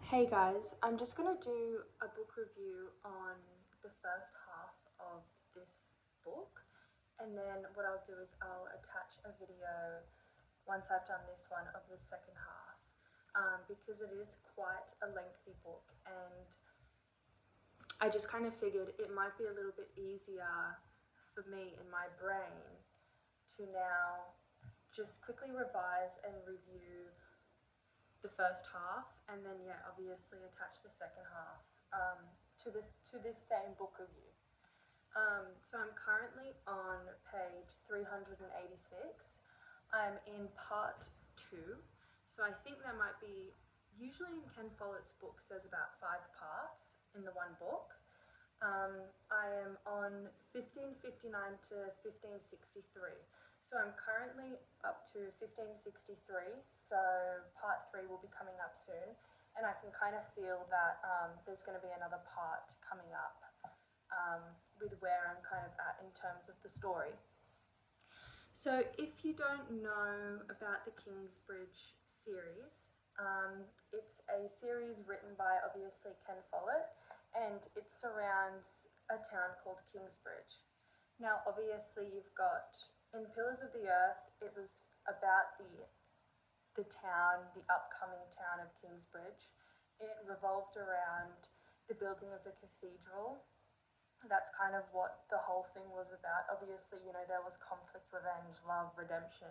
Hey guys, I'm just going to do a book review on the first half of this book, and then what I'll do is I'll attach a video once I've done this one of the second half, because it is quite a lengthy book, and I just kind of figured it might be a little bit easier for me in my brain to now just quickly revise and review the first half, and then obviously attach the second half to this same book review. So I'm currently on page 386. I'm in part 2, so I think there might be, usually in Ken Follett's books there's about 5 parts in the one book. I am on 1559 to 1563. So I'm currently up to 1563, so part 3 will be coming up soon, and I can kind of feel that there's going to be another part coming up with where I'm kind of at in terms of the story. So if you don't know about the Kingsbridge series, it's a series written by obviously Ken Follett, and it surrounds a town called Kingsbridge. Now obviously you've got, in Pillars of the Earth, it was about the town, the upcoming town of Kingsbridge. It revolved around the building of the cathedral. That's kind of what the whole thing was about. Obviously, you know, there was conflict, revenge, love, redemption,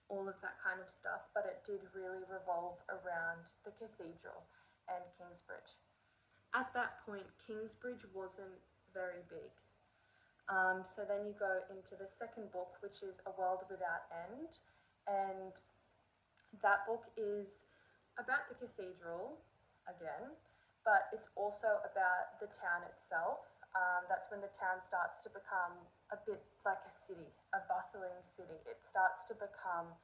all of that kind of stuff, but it did really revolve around the cathedral and Kingsbridge. At that point, Kingsbridge wasn't very big. So then you go into the second book, which is A World Without End, and that book is about the cathedral again, but it's also about the town itself. That's when the town starts to become a bit like a city, a bustling city. It starts to become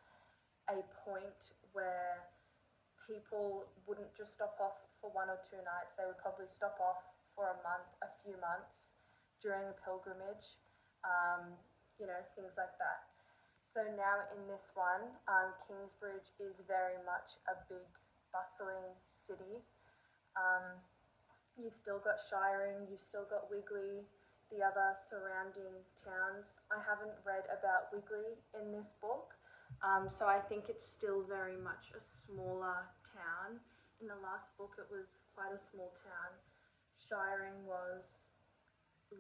a point where people wouldn't just stop off for 1 or 2 nights. They would probably stop off for a month, a few months, during a pilgrimage, things like that. So now in this one, Kingsbridge is very much a big, bustling city. You've still got Shiring, you've still got Wigley, the other surrounding towns. I haven't read about Wigley in this book, so I think it's still very much a smaller town. In the last book it was quite a small town. Shiring was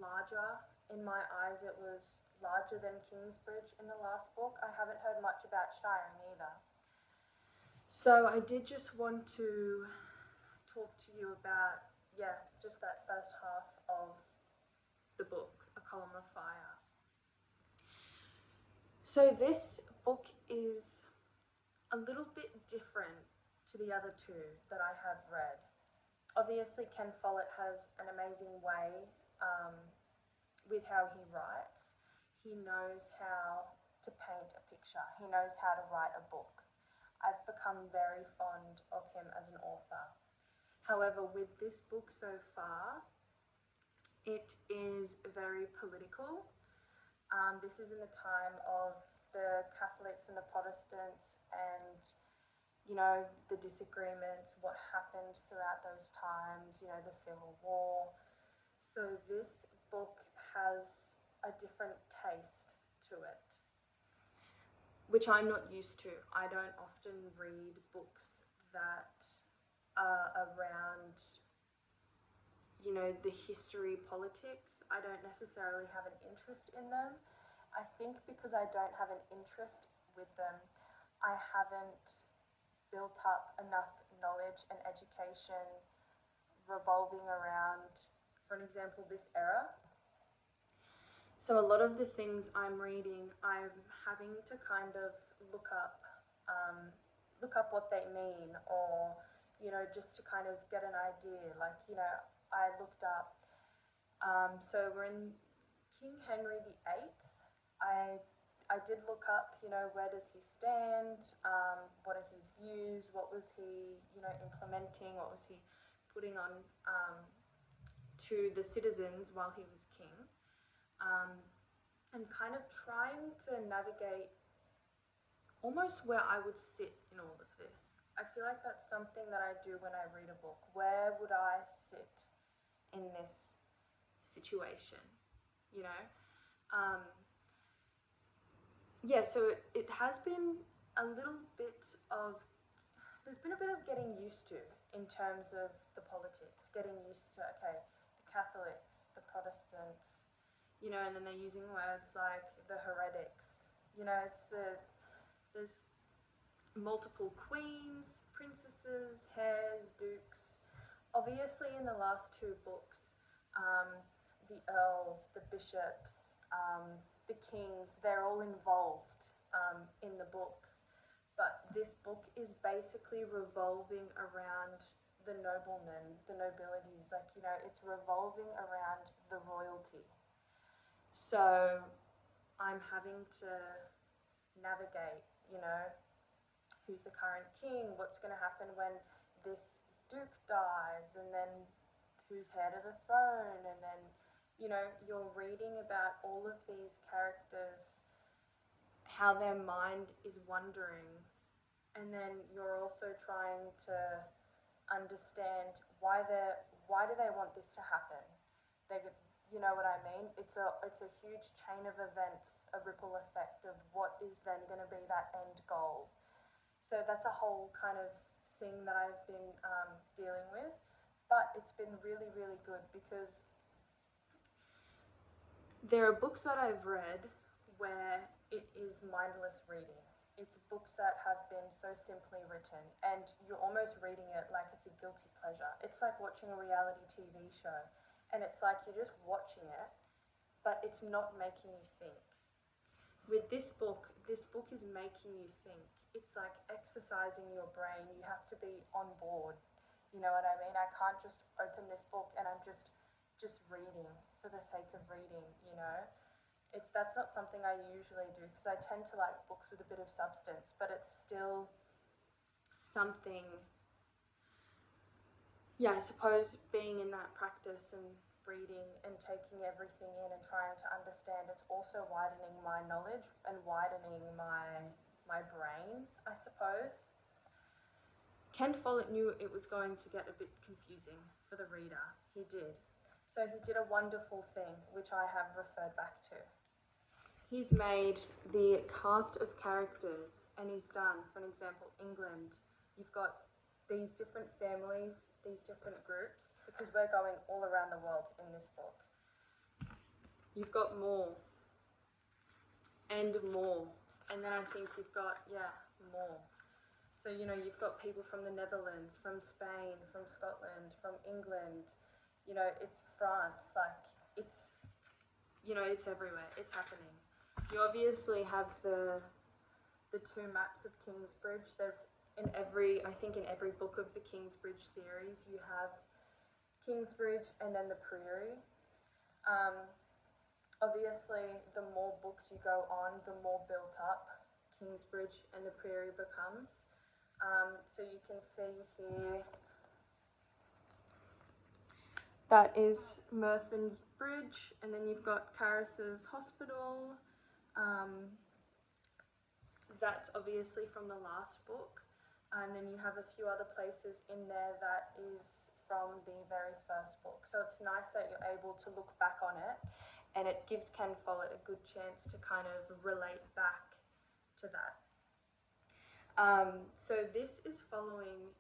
larger. In my eyes it was larger than Kingsbridge in the last book. I haven't heard much about Shiring either. So I did just want to talk to you about, just that first half of the book, A Column of Fire. So this book is a little bit different to the other 2 that I have read. Obviously Ken Follett has an amazing way with how he writes. He knows how to paint a picture. He knows how to write a book. I've become very fond of him as an author. However, with this book so far, it is very political. This is in the time of the Catholics and the Protestants, and the disagreements, what happened throughout those times, the Civil War. So this book has a different taste to it, which I'm not used to. I don't often read books that are around, the history, politics. I don't necessarily have an interest in them. I think because I don't have an interest with them, I haven't built up enough knowledge and education revolving around, for an example, this era. So a lot of the things I'm reading, I'm having to kind of look up what they mean, or just to kind of get an idea. Like, I looked up, so we're in King Henry VIII. I did look up, where does he stand, what are his views, what was he, implementing, what was he putting on to the citizens while he was king, and kind of trying to navigate almost where I would sit in all of this. I feel like that's something that I do when I read a book. Where would I sit in this situation, you know? Yeah, so it has been a little bit of, there's been a bit of getting used to in terms of the politics, getting used to, okay, the Catholics, the Protestants, you know, and then they're using words like the heretics, you know, there's multiple queens, princesses, heirs, dukes. Obviously, in the last two books, the earls, the bishops, the kings, they're all involved in the books. But this book is basically revolving around the noblemen, the nobilities. Like, you know, it's revolving around the royalty. So I'm having to navigate, you know, who's the current king, what's going to happen when this duke dies, and then who's heir to the throne, and then, you know, you're reading about all of these characters, how their mind is wandering, and then you're also trying to understand why do they want this to happen. They, you know what I mean? It's a huge chain of events, a ripple effect of what is then going to be that end goal. So that's a whole kind of thing that I've been dealing with, but it's been really, really good because there are books that I've read where it is mindless reading. It's books that have been so simply written and you're almost reading it like it's a guilty pleasure. It's like watching a reality TV show and it's like you're just watching it, but it's not making you think. With this book is making you think. It's like exercising your brain. You have to be on board. You know what I mean? I can't just open this book and I'm just reading for the sake of reading, you know? That's not something I usually do because I tend to like books with a bit of substance, but it's still something, yeah, I suppose being in that practice and reading and taking everything in and trying to understand, it's also widening my knowledge and widening my brain, I suppose. Ken Follett knew it was going to get a bit confusing for the reader. He did. So he did a wonderful thing, which I have referred back to. He's made the cast of characters, and he's done, for an example, England. You've got these different families, these different groups, because we're going all around the world in this book. You've got more, and more, and then I think you've got, yeah, more. So, you know, you've got people from the Netherlands, from Spain, from Scotland, from England, you know, it's France, like, it's, you know, it's everywhere, it's happening. You obviously have the two maps of Kingsbridge. There's I think in every book of the Kingsbridge series, you have Kingsbridge and then the Prairie. Obviously, the more books you go on, the more built up Kingsbridge and the Prairie becomes. So you can see here, that is Merthyns Bridge, and then you've got Caris's Hospital. That's obviously from the last book. And then you have a few other places in there that is from the very first book. So it's nice that you're able to look back on it, and it gives Ken Follett a good chance to kind of relate back to that. So this is following,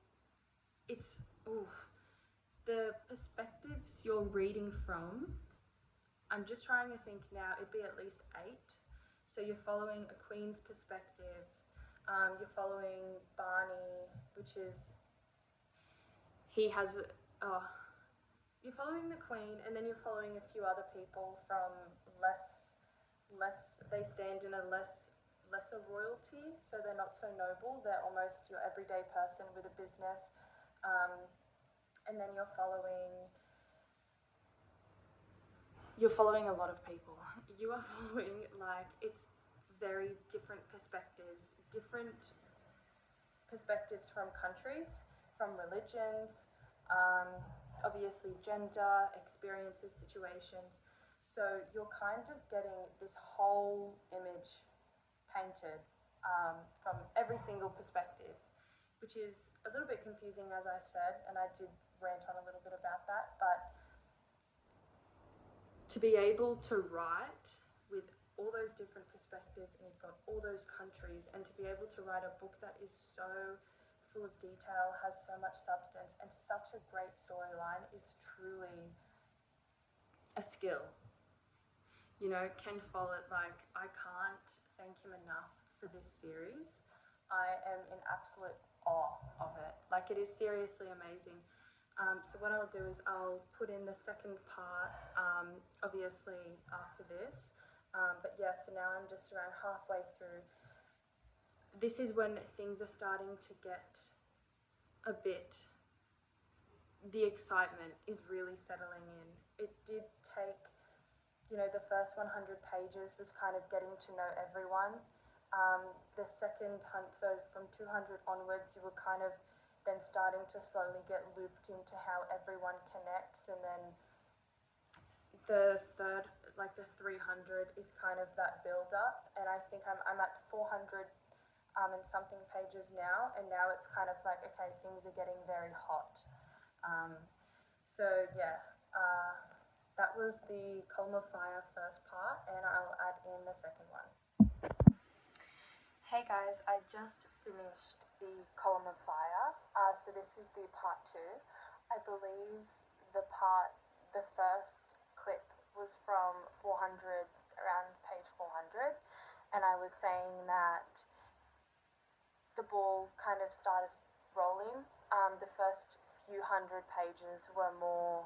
the perspectives you're reading from, I'm just trying to think now, it'd be at least 8. So you're following a queen's perspective, you're following Barney, which is, you're following the queen, and then you're following a few other people from they stand in a lesser royalty, so they're not so noble, they're almost your everyday person with a business, and then you're following a lot of people. You are following, like, it's very different perspectives from countries, from religions, obviously gender, experiences, situations. So you're kind of getting this whole image painted from every single perspective. which is a little bit confusing, as I said, and I did rant on a little bit about that, but to be able to write with all those different perspectives, and you've got all those countries, and to be able to write a book that is so full of detail, has so much substance, and such a great storyline is truly a skill. You know, Ken Follett, like, I can't thank him enough for this series. I am in absolute awe of it. Like, it is seriously amazing. So what I'll do is I'll put in the second part, obviously after this. But yeah, for now I'm just around halfway through. This is when things are starting to get a bit, the excitement is really settling in. It did take, you know, the first 100 pages was kind of getting to know everyone. The second hunt, so from 200 onwards, you were kind of then starting to slowly get looped into how everyone connects, and then the third, like the 300, is kind of that build up, and I think I'm at 400 and something pages now, and now it's kind of like, okay, things are getting very hot. So yeah, that was the Column of Fire first part, and I'll add in the second one. Hey guys, I just finished the Column of Fire, so this is the part 2. I believe the first clip was from 400, around page 400, and I was saying that the ball kind of started rolling. The first few hundred pages were more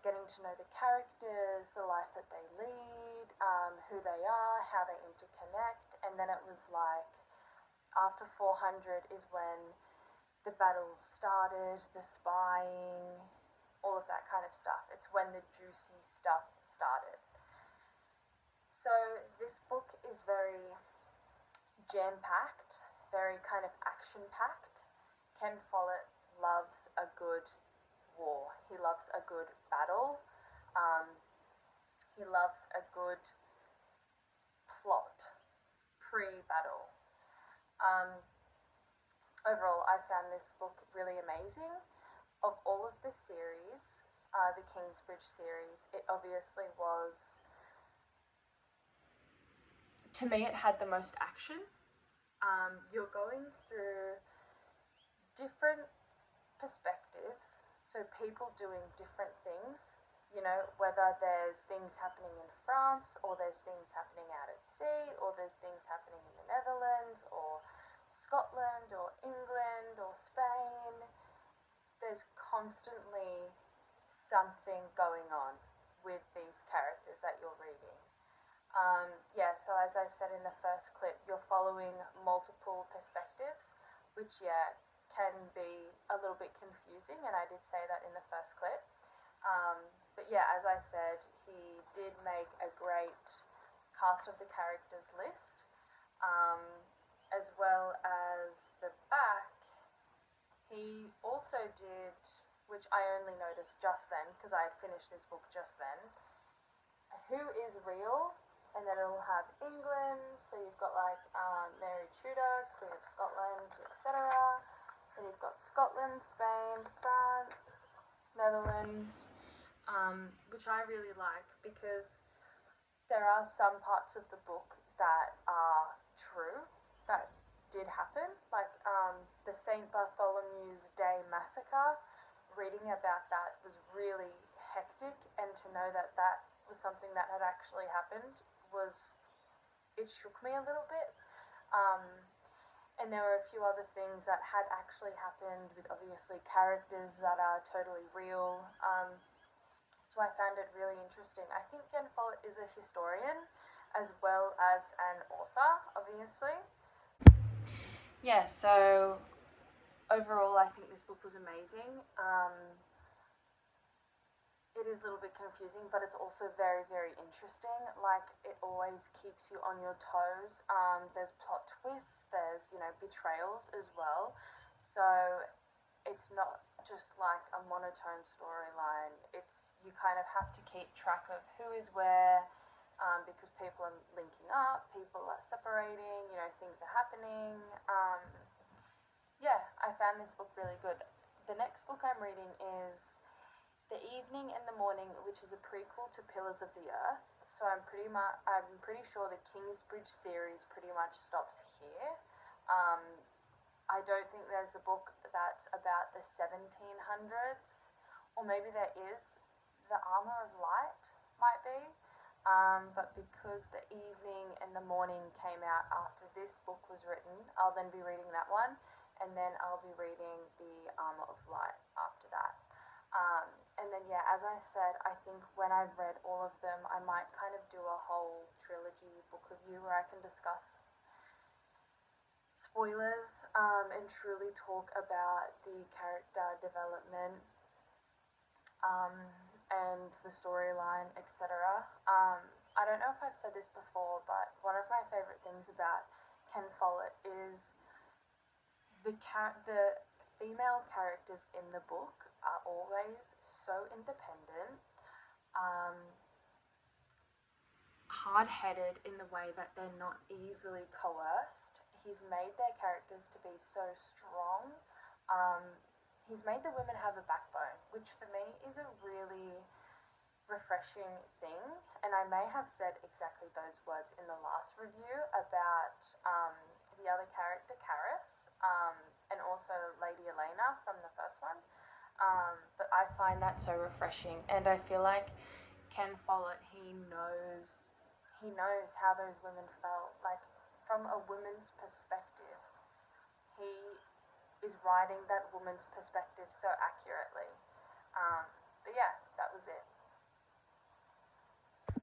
getting to know the characters, the life that they lead, who they are, how they interconnect, and then it was like, after 400 is when the battle started, the spying, all of that kind of stuff. It's when the juicy stuff started. So this book is very jam-packed, very kind of action-packed. Ken Follett loves a good war. He loves a good battle. He loves a good plot pre-battle. Overall, I found this book really amazing. Of all of the series, the Kingsbridge series, it obviously was, to me, it had the most action. You're going through different perspectives, so people doing different things, you know, whether there's things happening in France, or there's things happening out at sea, or there's things happening in the Netherlands, or Scotland, or England, or Spain. There's constantly something going on with these characters that you're reading. Yeah, so as I said in the first clip, you're following multiple perspectives, which, yeah, can be a little bit confusing, and I did say that in the first clip. But yeah, as I said, he did make a great cast of the characters list, as well as the back. He also did, which I only noticed just then, because I had finished this book just then, who is real, and then it'll have England, so you've got like Mary Tudor, Queen of Scotland, etc. Then you've got Scotland, Spain, France, Netherlands, which I really like, because there are some parts of the book that are true, that did happen, like the St. Bartholomew's Day massacre. Reading about that was really hectic, and to know that that was something that had actually happened it shook me a little bit. And there were a few other things that had actually happened, with obviously characters that are totally real. So I found it really interesting. I think Ken Follett is a historian as well as an author, obviously. Yeah, so overall I think this book was amazing. It is a little bit confusing, but it's also very, very interesting. Like, it always keeps you on your toes. There's plot twists, there's, you know, betrayals as well. So it's not just like a monotone storyline. You kind of have to keep track of who is where, because people are linking up, people are separating, you know, things are happening. yeah, I found this book really good. The next book I'm reading is The Evening and the Morning, which is a prequel to Pillars of the Earth. So I'm pretty sure the Kingsbridge series pretty much stops here. Um, I don't think there's a book that's about the 1700s, or maybe there is. The Armor of Light might be. But because The Evening and the Morning came out after this book was written, I'll then be reading that one, and then I'll be reading The Armor of Light after that. And then, yeah, as I said, I think when I've read all of them, I might kind of do a whole trilogy book review where I can discuss spoilers and truly talk about the character development um, and the storyline, etc. I don't know if I've said this before, but one of my favourite things about Ken Follett is the female characters in the book are always so independent, um, hard-headed in the way that they're not easily coerced. He's made their characters to be so strong. Um, he's made the women have a backbone, which for me is a really refreshing thing. And I may have said exactly those words in the last review about the other character, Karis, and also Lady Elena from the first one. But I find that so refreshing, and I feel like Ken Follett, he knows how those women felt, like from a woman's perspective. He is writing that woman's perspective so accurately. But yeah, that was it.